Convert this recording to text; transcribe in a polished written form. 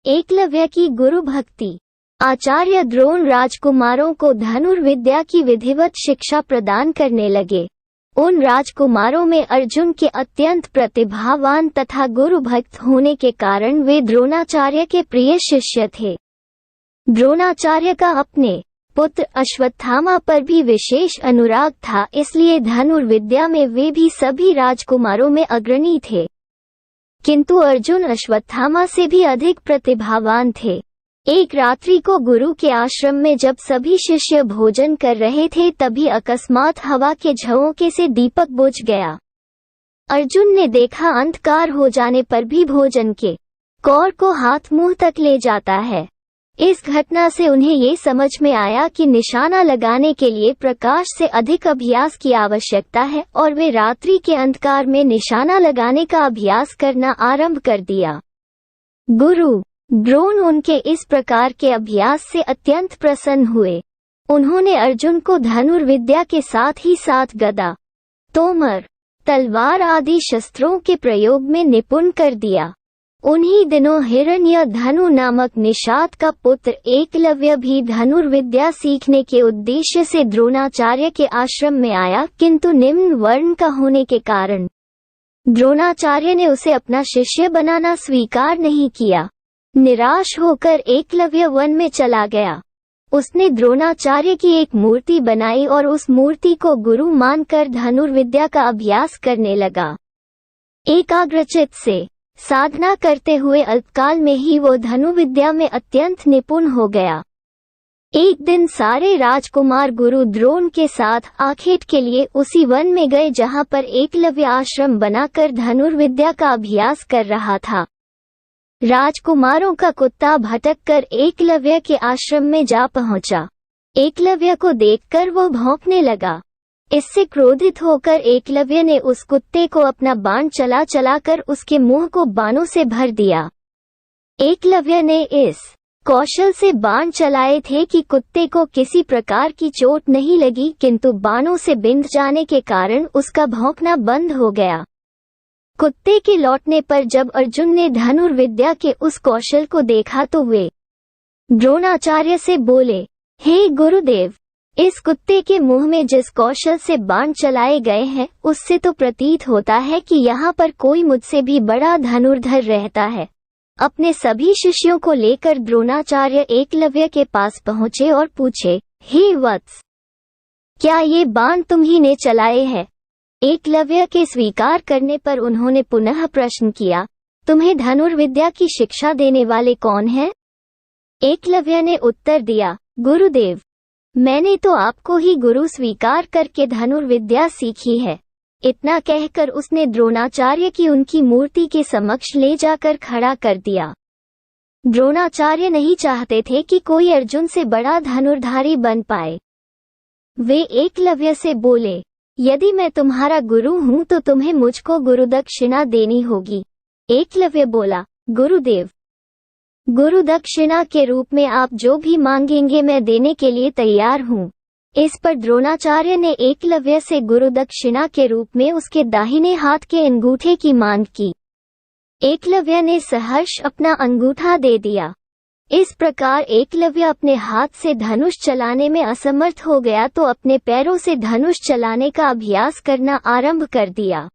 एकलव्य की गुरु भक्ति। आचार्य द्रोण राजकुमारों को धनुर्विद्या की विधिवत शिक्षा प्रदान करने लगे। उन राजकुमारों में अर्जुन के अत्यंत प्रतिभावान तथा गुरु भक्त होने के कारण वे द्रोणाचार्य के प्रिय शिष्य थे। द्रोणाचार्य का अपने पुत्र अश्वत्थामा पर भी विशेष अनुराग था, इसलिए धनुर्विद्या में वे भी सभी राजकुमारों में अग्रणी थे। किंतु अर्जुन अश्वत्थामा से भी अधिक प्रतिभावान थे। एक रात्रि को गुरु के आश्रम में जब सभी शिष्य भोजन कर रहे थे, तभी अकस्मात हवा के झोंके से दीपक बुझ गया। अर्जुन ने देखा अंधकार हो जाने पर भी भोजन के कौर को हाथ मुंह तक ले जाता है। इस घटना से उन्हें ये समझ में आया कि निशाना लगाने के लिए प्रकाश से अधिक अभ्यास की आवश्यकता है, और वे रात्रि के अंधकार में निशाना लगाने का अभ्यास करना आरंभ कर दिया। गुरु द्रोण उनके इस प्रकार के अभ्यास से अत्यंत प्रसन्न हुए। उन्होंने अर्जुन को धनुर्विद्या के साथ ही साथ गदा, तोमर, तलवार आदि शस्त्रों के प्रयोग में निपुण कर दिया। उन्हीं दिनों हिरण्य धनु नामक निषाद का पुत्र एकलव्य भी धनुर्विद्या सीखने के उद्देश्य से द्रोणाचार्य के आश्रम में आया, किंतु निम्न वर्ण का होने के कारण द्रोणाचार्य ने उसे अपना शिष्य बनाना स्वीकार नहीं किया। निराश होकर एकलव्य वन में चला गया। उसने द्रोणाचार्य की एक मूर्ति बनाई और उस मूर्ति को गुरु मानकर धनुर्विद्या का अभ्यास करने लगा। एकाग्रचित्त से साधना करते हुए अल्पकाल में ही वो धनुर्विद्या में अत्यंत निपुण हो गया। एक दिन सारे राजकुमार गुरु द्रोण के साथ आखेट के लिए उसी वन में गए जहां पर एकलव्य आश्रम बनाकर धनुर्विद्या का अभ्यास कर रहा था। राजकुमारों का कुत्ता भटककर एकलव्य के आश्रम में जा पहुंचा। एकलव्य को देखकर वो भौंकने लगा। इससे क्रोधित होकर एकलव्य ने उस कुत्ते को अपना बाण चला चलाकर उसके मुंह को बाणों से भर दिया। एकलव्य ने इस कौशल से बाण चलाए थे कि कुत्ते को किसी प्रकार की चोट नहीं लगी, किंतु बाणों से बिंध जाने के कारण उसका भौंकना बंद हो गया। कुत्ते के लौटने पर जब अर्जुन ने धनुर्विद्या के उस कौशल को देखा तो वे द्रोणाचार्य से बोले, हे गुरुदेव, इस कुत्ते के मुंह में जिस कौशल से बाण चलाए गए हैं, उससे तो प्रतीत होता है कि यहाँ पर कोई मुझसे भी बड़ा धनुर्धर रहता है। अपने सभी शिष्यों को लेकर द्रोणाचार्य एकलव्य के पास पहुँचे और पूछे, हे वत्स, क्या ये बाण तुम्ही ने चलाए हैं? एकलव्य के स्वीकार करने पर उन्होंने पुनः प्रश्न किया, तुम्हें धनुर्विद्या की शिक्षा देने वाले कौन हैं? एकलव्य ने उत्तर दिया, गुरुदेव, मैंने तो आपको ही गुरु स्वीकार करके धनुर्विद्या सीखी है। इतना कहकर उसने द्रोणाचार्य की उनकी मूर्ति के समक्ष ले जाकर खड़ा कर दिया। द्रोणाचार्य नहीं चाहते थे कि कोई अर्जुन से बड़ा धनुर्धारी बन पाए। वे एकलव्य से बोले, यदि मैं तुम्हारा गुरु हूं तो तुम्हें मुझको गुरुदक्षिणा देनी होगी। एकलव्य बोला, गुरुदेव, गुरु दक्षिणा के रूप में आप जो भी मांगेंगे मैं देने के लिए तैयार हूँ। इस पर द्रोणाचार्य ने एकलव्य से गुरु दक्षिणा के रूप में उसके दाहिने हाथ के अंगूठे की मांग की। एकलव्य ने सहर्ष अपना अंगूठा दे दिया। इस प्रकार एकलव्य अपने हाथ से धनुष चलाने में असमर्थ हो गया तो अपने पैरों से धनुष चलाने का अभ्यास करना आरंभ कर दिया।